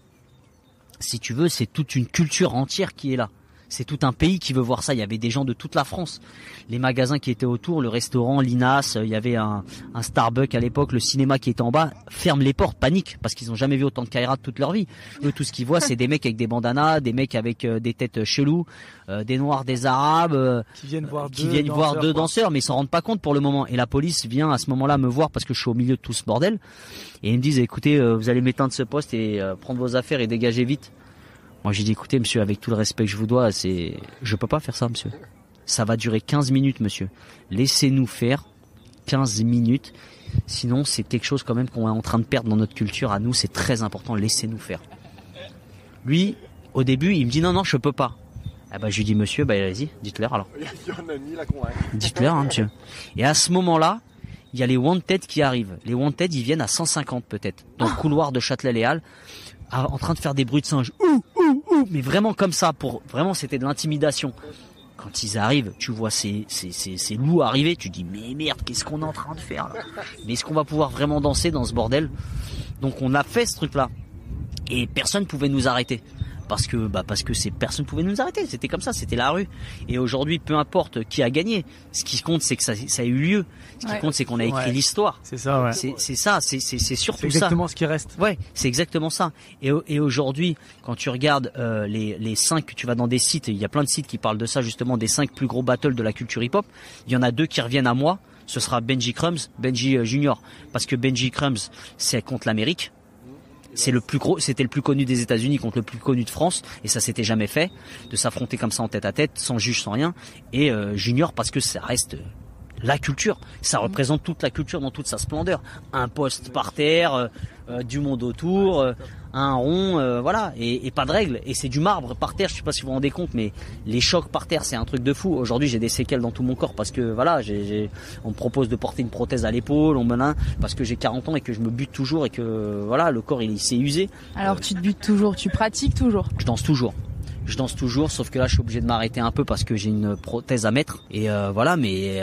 si tu veux, c'est toute une culture entière qui est là. C'est tout un pays qui veut voir ça. Il y avait des gens de toute la France. Les magasins qui étaient autour, le restaurant, l'INAS, il y avait un Starbucks à l'époque, le cinéma qui était en bas, ferment les portes, panique, parce qu'ils n'ont jamais vu autant de Kaira de toute leur vie. Eux, tout ce qu'ils voient, c'est des mecs avec des bandanas, des mecs avec des têtes cheloues, des noirs, des arabes, qui viennent voir deux danseurs, mais ils s'en rendent pas compte pour le moment. Et la police vient à ce moment-là me voir parce que je suis au milieu de tout ce bordel. Et ils me disent, écoutez, vous allez m'éteindre ce poste et prendre vos affaires et dégager vite. Moi, j'ai dit, écoutez, monsieur, avec tout le respect que je vous dois, je peux pas faire ça, monsieur. Ça va durer 15 minutes, monsieur. Laissez-nous faire 15 minutes. Sinon, c'est quelque chose quand même qu'on est en train de perdre dans notre culture. À nous, c'est très important. Laissez-nous faire. Lui, au début, il me dit, non, je peux pas. Ah bah, je lui dis, monsieur, bah, allez-y, dites-leur alors. Dites-leur, hein, monsieur. Et à ce moment-là, il y a les Wanted qui arrivent. Les Wanted, ils viennent à 150 peut-être, dans le couloir de Châtelet-Léal, en train de faire des bruits de singe. Mais vraiment comme ça, vraiment c'était de l'intimidation. Quand ils arrivent, tu vois ces loups arriver, tu dis mais merde, qu'est-ce qu'on est en train de faire là? Mais est-ce qu'on va pouvoir vraiment danser dans ce bordel? Donc on a fait ce truc-là et personne pouvait nous arrêter. Parce que personne pouvait nous arrêter, c'était comme ça, c'était la rue. Et aujourd'hui, peu importe qui a gagné, ce qui compte c'est que ça a eu lieu. Ce qui compte c'est qu'on a écrit l'histoire. C'est ça, ouais. C'est ça, c'est surtout ça. C'est exactement ce qui reste. Ouais, c'est exactement ça. Et aujourd'hui, quand tu regardes les 5, tu vas dans des sites, il y a plein de sites qui parlent de ça justement, des 5 plus gros battles de la culture hip-hop. Il y en a 2 qui reviennent à moi. Ce sera Benji Junior, parce que Benji Crumbs, c'est contre l'Amérique. C'était le plus connu des États-Unis contre le plus connu de France, et ça s'était jamais fait de s'affronter comme ça en tête à tête, sans juge, sans rien. Et Junior parce que ça reste la culture, ça représente toute la culture dans toute sa splendeur. Un poste par terre, du monde autour, un rond, voilà, et pas de règles. Et c'est du marbre par terre. Je sais pas si vous vous rendez compte, mais les chocs par terre, c'est un truc de fou. Aujourd'hui, j'ai des séquelles dans tout mon corps parce que voilà, on me propose de porter une prothèse à l'épaule, parce que j'ai 40 ans et que je me bute toujours et que voilà, le corps il s'est usé. Alors tu te butes toujours, tu pratiques toujours? Je danse toujours, sauf que là je suis obligé de m'arrêter un peu parce que j'ai une prothèse à mettre et voilà, mais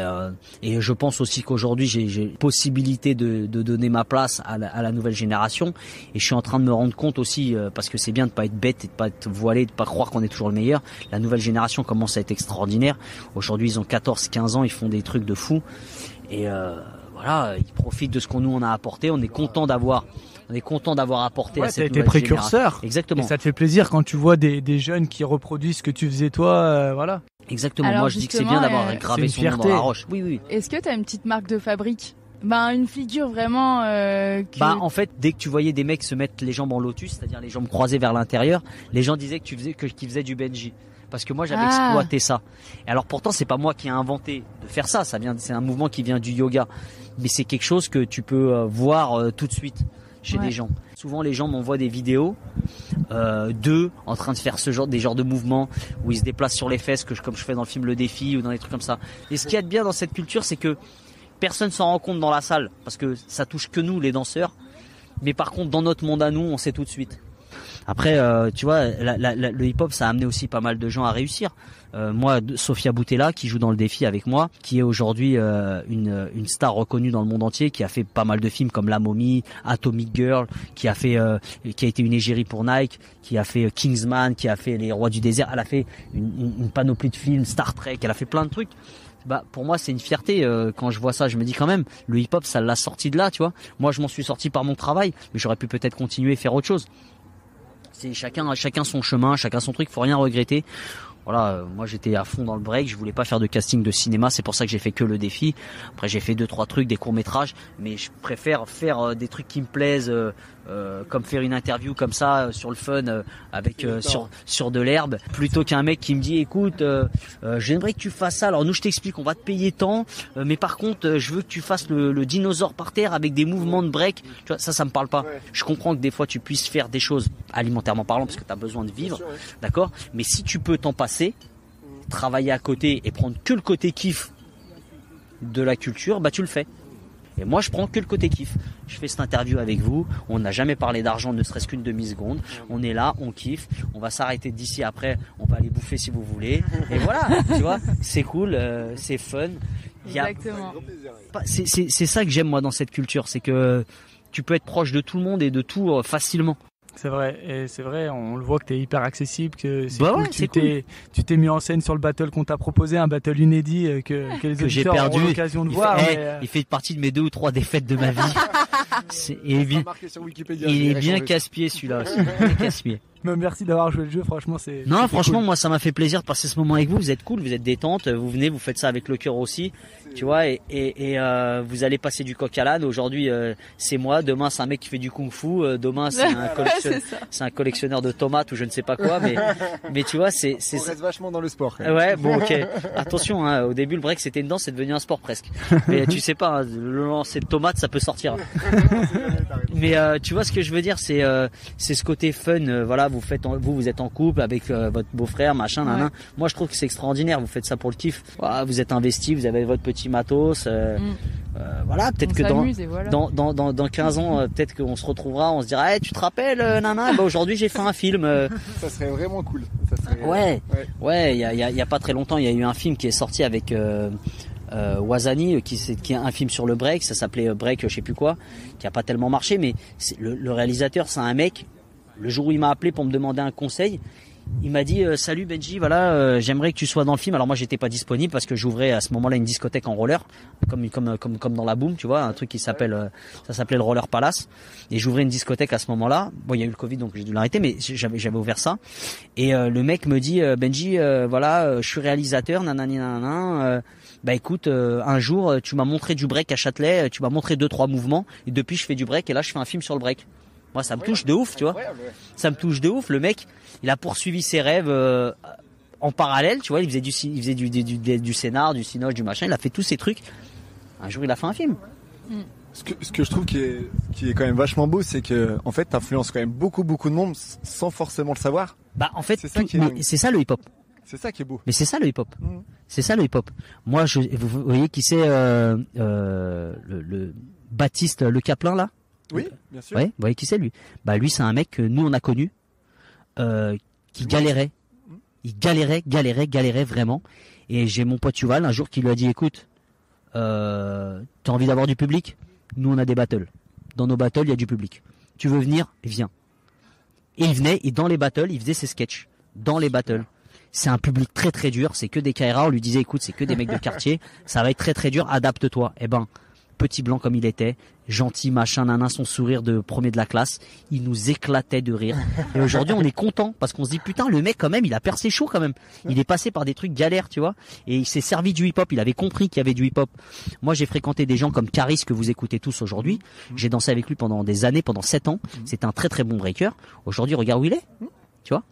et je pense aussi qu'aujourd'hui j'ai possibilité de donner ma place à la nouvelle génération et je suis en train de me rendre compte aussi parce que c'est bien de pas être bête et de pas être voilé, de pas croire qu'on est toujours le meilleur. La nouvelle génération commence à être extraordinaire. Aujourd'hui ils ont 14-15 ans, ils font des trucs de fou et voilà, ils profitent de ce qu'on nous on a apporté. On est content d'avoir apporté à cette nouvelle précurseur. Exactement. Et ça te fait plaisir quand tu vois des jeunes qui reproduisent ce que tu faisais toi, voilà. Exactement. Alors moi, je dis que c'est bien d'avoir gravé son nom dans la roche. Oui. Est-ce que tu as une petite marque de fabrique? Une figure vraiment. En fait, dès que tu voyais des mecs se mettre les jambes en lotus, c'est-à-dire les jambes croisées vers l'intérieur, les gens disaient qu'ils faisaient du Benji. Parce que moi j'avais exploité ça. Et alors pourtant c'est pas moi qui ai inventé de faire ça. C'est un mouvement qui vient du yoga. Mais c'est quelque chose que tu peux voir tout de suite chez des gens. Souvent les gens m'envoient des vidéos d'eux en train de faire des genres de mouvements où ils se déplacent sur les fesses, comme je fais dans le film Le Défi ou dans des trucs comme ça. Et ce qu'il y a de bien dans cette culture, c'est que personne s'en rend compte dans la salle parce que ça touche que nous les danseurs. Mais par contre dans notre monde à nous, on sait tout de suite. Après, tu vois, le hip-hop, ça a amené aussi pas mal de gens à réussir. Moi, Sofia Boutella, qui joue dans Le Défi avec moi, qui est aujourd'hui une star reconnue dans le monde entier, qui a fait pas mal de films comme La Momie, Atomic Girl, qui a été une égérie pour Nike, qui a fait Kingsman, qui a fait Les Rois du désert. Elle a fait une panoplie de films, Star Trek. Elle a fait plein de trucs. Pour moi c'est une fierté quand je vois ça. Je me dis quand même, le hip-hop, ça l'a sorti de là, tu vois. Moi, je m'en suis sorti par mon travail, mais j'aurais pu peut-être continuer et faire autre chose. C'est chacun son chemin, chacun son truc, faut rien regretter. Voilà, moi j'étais à fond dans le break, je voulais pas faire de casting de cinéma, c'est pour ça que j'ai fait que Le Défi. Après j'ai fait 2-3 trucs, des courts-métrages, mais je préfère faire des trucs qui me plaisent, comme faire une interview comme ça sur le fun avec sur de l'herbe, plutôt qu'un mec qui me dit écoute, j'aimerais que tu fasses ça. Alors nous je t'explique, on va te payer tant, mais par contre je veux que tu fasses le dinosaure par terre avec des mouvements de break. Tu vois, ça me parle pas. Ouais. Je comprends que des fois tu puisses faire des choses alimentairement parlant parce que tu as besoin de vivre, sûr, ouais. D'accord, mais si tu peux t'en passer, travailler à côté et prendre que le côté kiff de la culture, tu le fais. Et moi je prends que le côté kiff. Je fais cette interview avec vous, on n'a jamais parlé d'argent, ne serait-ce qu'une demi-seconde. On est là, on kiffe, on va s'arrêter d'ici après, on va aller bouffer si vous voulez. Et voilà, tu vois, c'est cool, c'est fun. Exactement. C'est ça que j'aime moi dans cette culture, c'est que tu peux être proche de tout le monde et de tout facilement. C'est vrai, et c'est vrai, on le voit que tu es hyper accessible, que c'est cool. Ouais, tu t'es mis en scène sur le battle qu'on t'a proposé, un battle inédit que les auditeurs auront l'occasion de voir. Il fait partie de mes 2 ou 3 défaites de ma vie. Il est bien casse-pied celui-là aussi. Casse-pied. Merci d'avoir joué le jeu, franchement franchement cool. Moi ça m'a fait plaisir de passer ce moment avec vous. Vous êtes cool, vous êtes détente, vous venez, vous faites ça avec le cœur aussi, tu vois, et vous allez passer du coq à l'âne. Aujourd'hui c'est moi, demain c'est un mec qui fait du kung-fu, demain c'est un collectionneur de tomates ou je ne sais pas quoi, mais tu vois on reste vachement dans le sport. Ouais, bon ok. Attention, au début le break c'était une danse, c'est devenu un sport presque. Mais tu sais pas, le lancer de tomates ça peut sortir. Mais tu vois ce que je veux dire, c'est ce côté fun, voilà. Vous êtes en couple avec votre beau-frère, machin, nanan. Moi, je trouve que c'est extraordinaire. Vous faites ça pour le kiff. Voilà, vous êtes investi, vous avez votre petit matos. Voilà, peut-être que dans 15 ans, peut-être qu'on se retrouvera, on se dira, hey, tu te rappelles, nana, aujourd'hui j'ai fait un film. Ça serait vraiment cool. Ouais. Il y a pas très longtemps, il y a eu un film qui est sorti avec Wazani, qui est un film sur le break. Ça s'appelait Break, je sais plus quoi, qui a pas tellement marché, mais le réalisateur, c'est un mec. Le jour où il m'a appelé pour me demander un conseil, il m'a dit salut Benji, voilà, j'aimerais que tu sois dans le film. Alors moi j'étais pas disponible parce que j'ouvrais à ce moment-là une discothèque en roller, comme dans la Boom, tu vois, un truc qui s'appelle ça s'appelait le Roller Palace, et j'ouvrais une discothèque à ce moment-là. Bon, il y a eu le Covid donc j'ai dû l'arrêter, mais j'avais ouvert ça. Et le mec me dit Benji, voilà, je suis réalisateur, nanani nanana. Écoute, un jour tu m'as montré du break à Châtelet, tu m'as montré 2-3 mouvements, et depuis je fais du break et là je fais un film sur le break. Moi, ça me touche de ouf, tu vois. Ça me touche de ouf. Le mec, il a poursuivi ses rêves en parallèle, tu vois. Il faisait du scénar, du cinoche, du machin. Il a fait tous ces trucs. Un jour, il a fait un film. Ce que je trouve qui est quand même vachement beau, c'est que en fait t'influences quand même beaucoup de monde sans forcément le savoir. Bah en fait c'est ça le hip-hop. C'est ça qui est beau. Mais c'est ça le hip-hop. C'est ça le hip-hop. Moi vous voyez qui c'est le Baptiste Le Caplin là? Oui, bien sûr. Ouais, vous voyez qui c'est lui? Bah lui c'est un mec que nous on a connu qui galérait. Il galérait vraiment. Et j'ai mon pote Yuval un jour qui lui a dit écoute, t'as envie d'avoir du public? Nous on a des battles. Dans nos battles il y a du public. Tu veux venir? Viens. Et il venait et dans les battles il faisait ses sketchs. Dans les battles. C'est un public très très dur. C'est que des KRA. On lui disait écoute c'est que des mecs de quartier. Ça va être très très dur. Adapte-toi. Eh ben petit blanc comme il était, gentil machin nanan, son sourire de premier de la classe, il nous éclatait de rire. Et aujourd'hui on est content parce qu'on se dit putain le mec quand même il a percé chaud quand même. Il est passé par des trucs galères tu vois et il s'est servi du hip-hop, il avait compris qu'il y avait du hip-hop. Moi j'ai fréquenté des gens comme Caris que vous écoutez tous aujourd'hui. J'ai dansé avec lui pendant des années, pendant 7 ans. C'est un très très bon breaker. Aujourd'hui regarde où il est. Tu vois.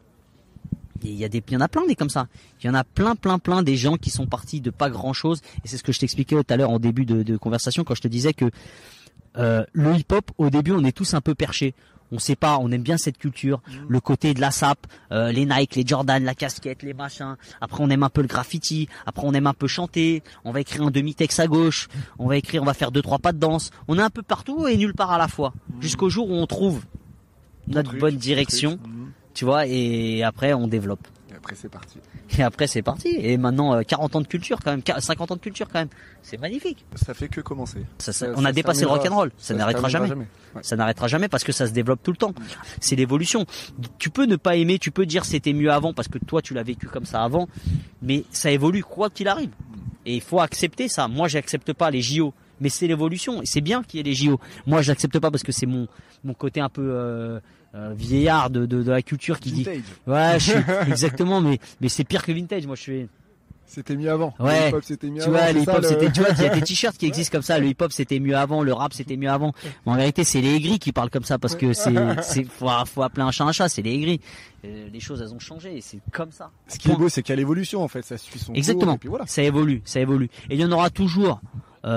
Il y en a plein des comme ça. Il y en a plein des gens qui sont partis de pas grand chose. Et c'est ce que je t'expliquais tout à l'heure en début de conversation quand je te disais que le hip-hop au début on est tous un peu perchés. On sait pas, on aime bien cette culture, le côté de la sape, les Nike, les Jordan, la casquette, les machins. Après on aime un peu le graffiti, après on aime un peu chanter, on va écrire un demi-texte à gauche, on va faire 2-3 pas de danse. On est un peu partout et nulle part à la fois. Jusqu'au jour où on trouve notre bonne direction. Tu vois, et après on développe. Et après c'est parti. Et maintenant 40 ans de culture quand même, 50 ans de culture quand même. C'est magnifique. Ça fait que commencer. On a dépassé le rock'n'roll. Ça n'arrêtera jamais. Ouais. Ça n'arrêtera jamais parce que ça se développe tout le temps. C'est l'évolution. Tu peux ne pas aimer, tu peux dire c'était mieux avant parce que toi tu l'as vécu comme ça avant, mais ça évolue quoi qu'il arrive. Et il faut accepter ça. Moi j'accepte pas les JO. Mais c'est l'évolution et c'est bien qu'il y ait les JO. Moi je n'accepte pas parce que c'est mon côté un peu vieillard de la culture qui vintage. Dit ouais exactement mais c'est pire que vintage. Moi je suis c'était mieux avant. Ouais. Le hip-hop c'était mieux tu vois, avant. Le hip-hop c'était tu vois il y a des t-shirts qui existent comme ça. Le hip-hop c'était mieux avant, le rap c'était mieux avant. Mais en vérité c'est les aigris qui parlent comme ça parce que faut appeler un chat, c'est les aigris. Les choses elles ont changé et c'est comme ça. Ce qui est beau c'est qu'il y a l'évolution en fait, ça suit son exactement. cours, et puis voilà. Ça évolue et il y en aura toujours.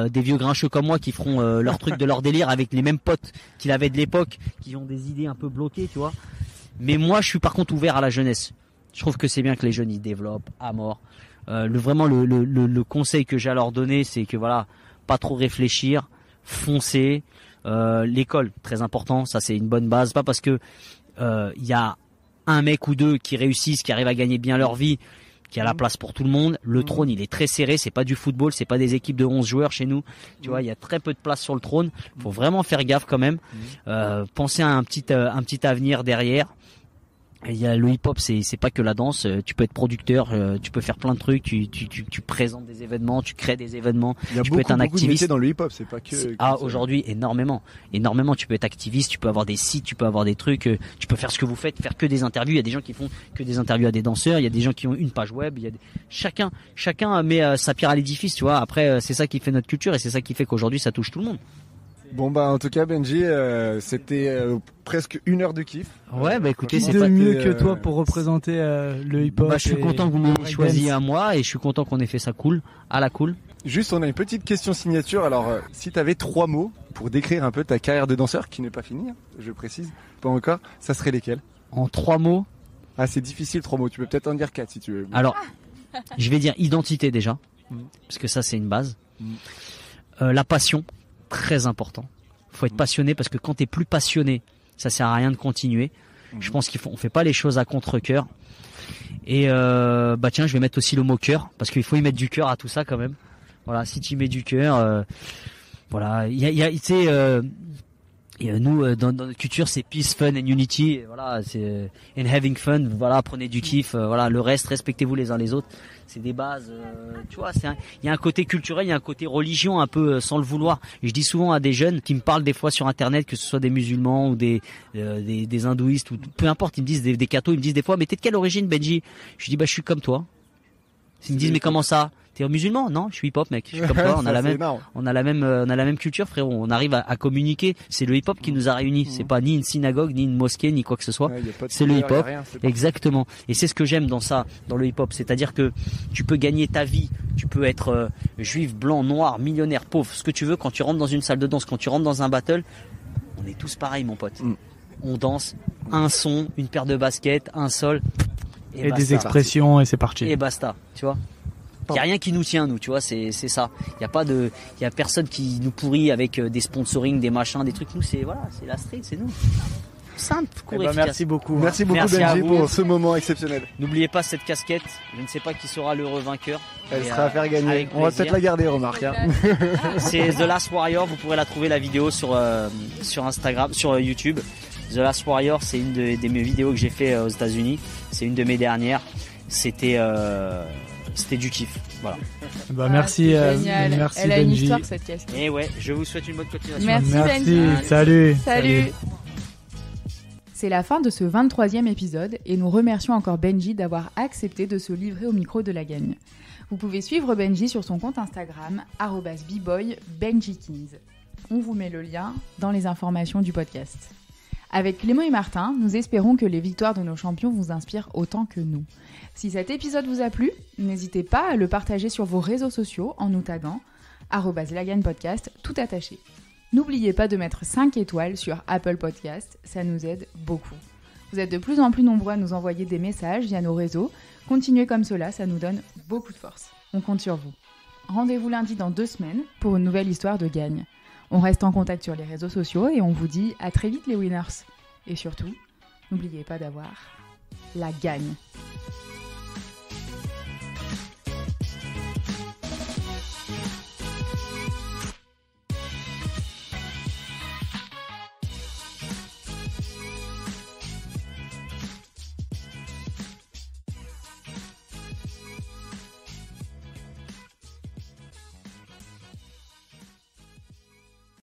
Des vieux grincheux comme moi qui feront leur truc de leur délire avec les mêmes potes qu'il avait de l'époque, qui ont des idées un peu bloquées, tu vois. Mais moi, je suis par contre ouvert à la jeunesse. Je trouve que c'est bien que les jeunes ils développent à mort. Le conseil que j'ai à leur donner, c'est que voilà, pas trop réfléchir, foncer. L'école, très important, ça c'est une bonne base. Pas parce que y a un mec ou deux qui réussissent, qui arrivent à gagner bien leur vie, qui a la place pour tout le monde. Le trône, il est très serré. C'est pas du football, c'est pas des équipes de 11 joueurs chez nous. Tu vois, il y a très peu de place sur le trône. Faut vraiment faire gaffe quand même. Penser à un petit avenir derrière. Il y a le hip-hop, c'est pas que la danse. Tu peux être producteur, tu peux faire plein de trucs. Tu présentes des événements, tu crées des événements. Tu peux être un activiste. De dans le hip-hop, c'est pas que. Aujourd'hui, énormément. Tu peux être activiste, tu peux avoir des sites, tu peux avoir des trucs. Tu peux faire ce que vous faites, faire que des interviews. Il y a des gens qui font que des interviews à des danseurs. Il y a des gens qui ont une page web. Chacun met sa pierre à l'édifice. Tu vois. Après, c'est ça qui fait notre culture et c'est ça qui fait qu'aujourd'hui, ça touche tout le monde. Bon bah en tout cas Benji, c'était presque 1 heure de kiff. Ouais bah écoutez, c'est pas mieux que toi pour représenter le hip-hop. Bah je suis content que vous m'ayez choisi à moi et je suis content qu'on ait fait ça à la cool. Juste on a une petite question signature. Alors si tu avais 3 mots pour décrire un peu ta carrière de danseur qui n'est pas finie, je précise, pas encore, ça serait lesquels? En 3 mots? Ah c'est difficile 3 mots, tu peux peut-être en dire 4 si tu veux. Alors, je vais dire identité déjà, parce que ça c'est une base. La passion. Très important. Faut être passionné parce que quand t'es plus passionné, ça sert à rien de continuer. Je pense on fait pas les choses à contre-cœur. Et bah tiens, je vais mettre aussi le mot cœur parce qu'il faut y mettre du cœur à tout ça quand même. Voilà, si tu y mets du cœur, voilà, il y a tu sais nous dans notre culture c'est peace, fun and unity. Et voilà, c'est and having fun. Voilà, prenez du kiff. Voilà, le reste, respectez-vous les uns les autres. C'est des bases, tu vois. Il y a un côté culturel, il y a un côté religion un peu sans le vouloir. Et je dis souvent à des jeunes qui me parlent des fois sur internet, que ce soit des musulmans ou des hindouistes ou peu importe, ils me disent des cathos, ils me disent des fois, mais t'es de quelle origine, Benji? Je dis bah je suis comme toi. S'ils me disent mais comment ça? T'es musulman? Non, je suis hip-hop, mec. Je suis comme toi. On a la même culture, frérot. On arrive à communiquer. C'est le hip-hop qui nous a réunis. C'est pas ni une synagogue, ni une mosquée, ni quoi que ce soit. C'est le hip-hop. Exactement. Et c'est ce que j'aime dans ça, dans le hip-hop. C'est-à-dire que tu peux gagner ta vie. Tu peux être juif, blanc, noir, millionnaire, pauvre, ce que tu veux. Quand tu rentres dans une salle de danse, quand tu rentres dans un battle, on est tous pareils, mon pote. On danse, un son, une paire de baskets, un sol. Et des expressions, et c'est parti. Et basta, tu vois. Il y a rien qui nous tient, nous, tu vois, c'est ça. Il y a personne qui nous pourrit avec des sponsoring, des machins, des trucs. Nous, c'est la street, c'est nous. Simple, court, efficace. Merci beaucoup. Merci beaucoup, Benji, pour ce moment exceptionnel. N'oubliez pas cette casquette. Je ne sais pas qui sera l'heureux vainqueur. Elle sera à faire gagner. On va peut-être la garder, remarque. C'est The Last Warrior. Vous pourrez la trouver, la vidéo, sur Instagram, sur YouTube. The Last Warrior, c'est une de mes vidéos que j'ai fait aux États-Unis. C'est une de mes dernières. C'était du kiff. Voilà. Merci, merci Elle Benji. a une histoire, cette casquette. Et ouais, je vous souhaite une bonne continuation. Merci Benji. Salut. C'est la fin de ce 23e épisode et nous remercions encore Benji d'avoir accepté de se livrer au micro de la gagne. Vous pouvez suivre Benji sur son compte Instagram @bboy_benjikins. On vous met le lien dans les informations du podcast. Avec Clément et Martin, nous espérons que les victoires de nos champions vous inspirent autant que nous. Si cet épisode vous a plu, n'hésitez pas à le partager sur vos réseaux sociaux en nous taguant @lagagnepodcast tout attaché. N'oubliez pas de mettre 5 étoiles sur Apple Podcast, ça nous aide beaucoup. Vous êtes de plus en plus nombreux à nous envoyer des messages via nos réseaux. Continuez comme cela, ça nous donne beaucoup de force. On compte sur vous. Rendez-vous lundi dans 2 semaines pour une nouvelle histoire de gagne. On reste en contact sur les réseaux sociaux et on vous dit à très vite les winners. Et surtout, n'oubliez pas d'avoir la gagne.